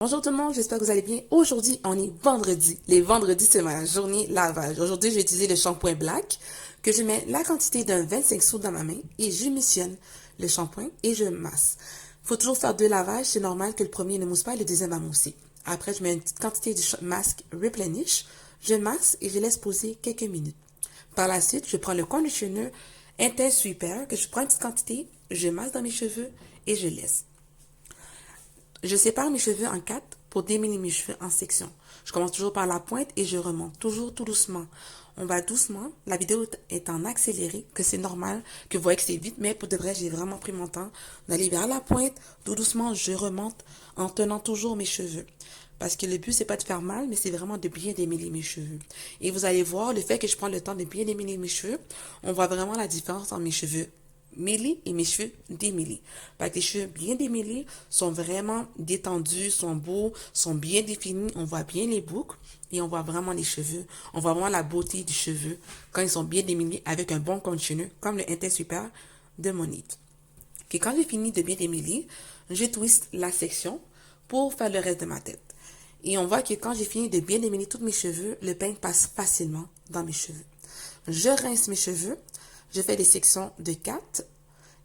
Bonjour tout le monde, j'espère que vous allez bien. Aujourd'hui, on est vendredi. Les vendredis, c'est ma journée lavage. Aujourd'hui, je vais utiliser le shampoing Black, que je mets la quantité d'un 25 sous dans ma main et j'émissionne le shampoing et je masse. Il faut toujours faire deux lavages, c'est normal que le premier ne mousse pas et le deuxième va mousser. Après, je mets une petite quantité du masque Replenish, je masse et je laisse poser quelques minutes. Par la suite, je prends le conditioner Intense Sweeper, que je prends une petite quantité, je masse dans mes cheveux et je laisse. Je sépare mes cheveux en quatre pour démêler mes cheveux en sections. Je commence toujours par la pointe et je remonte, toujours tout doucement. On va doucement, la vidéo est en accéléré, que c'est normal, que vous voyez que c'est vite, mais pour de vrai, j'ai vraiment pris mon temps d'aller vers la pointe, tout doucement, je remonte en tenant toujours mes cheveux. Parce que le but, c'est pas de faire mal, mais c'est vraiment de bien démêler mes cheveux. Et vous allez voir, le fait que je prends le temps de bien démêler mes cheveux, on voit vraiment la différence entre mes cheveux mêlés et mes cheveux démêlés. Parce que les cheveux bien démêlés sont vraiment détendus, sont beaux, sont bien définis, on voit bien les boucles et on voit vraiment les cheveux. On voit vraiment la beauté du cheveu quand ils sont bien démêlés avec un bon conditioner comme le Intense Super de Monit. Et quand j'ai fini de bien démêler, je twist la section pour faire le reste de ma tête. Et on voit que quand j'ai fini de bien démêler tous mes cheveux, le peigne passe facilement dans mes cheveux. Je rince mes cheveux, je fais des sections de 4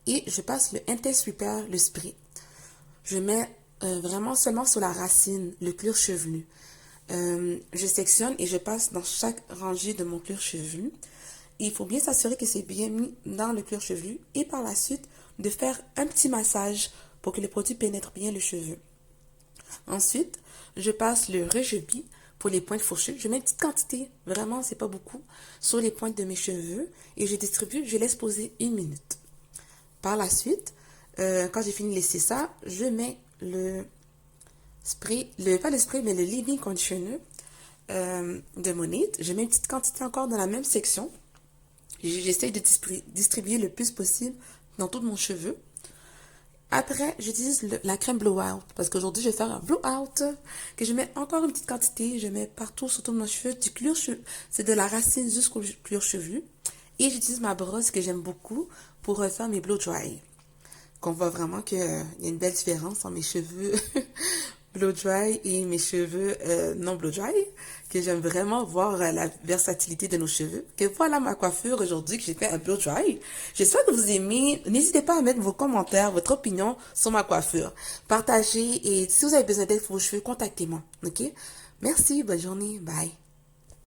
et je passe le Intense Repair, le spray. Je mets vraiment seulement sur la racine, le cuir chevelu. Je sectionne et je passe dans chaque rangée de mon cuir chevelu. Et il faut bien s'assurer que c'est bien mis dans le cuir chevelu et par la suite de faire un petit massage pour que le produit pénètre bien le cheveu. Ensuite, je passe le rejebis pour les pointes fourchues. Je mets une petite quantité, vraiment, c'est pas beaucoup, sur les pointes de mes cheveux et je distribue, je laisse poser 1 minute. Par la suite, quand j'ai fini de laisser ça, je mets le spray, pas le spray, mais le leave-in conditioner de Monat. Je mets une petite quantité encore dans la même section. J'essaie de distribuer le plus possible dans tout mon cheveu. Après, j'utilise la crème blowout parce qu'aujourd'hui, je vais faire un blowout que je mets encore une petite quantité. Je mets partout sur tout mon cheveu du cuir chevelu. C'est de la racine jusqu'au cuir chevelu. Et j'utilise ma brosse que j'aime beaucoup pour refaire mes blow dry. Qu'on voit vraiment qu'il y a une belle différence entre mes cheveux blow dry et mes cheveux non blow dry, que j'aime vraiment voir la versatilité de nos cheveux. Que voilà ma coiffure aujourd'hui, que j'ai fait un blow dry. J'espère que vous aimez. N'hésitez pas à mettre vos commentaires, votre opinion sur ma coiffure. Partagez et si vous avez besoin d'aide pour vos cheveux, contactez-moi. Ok? Merci, bonne journée, bye.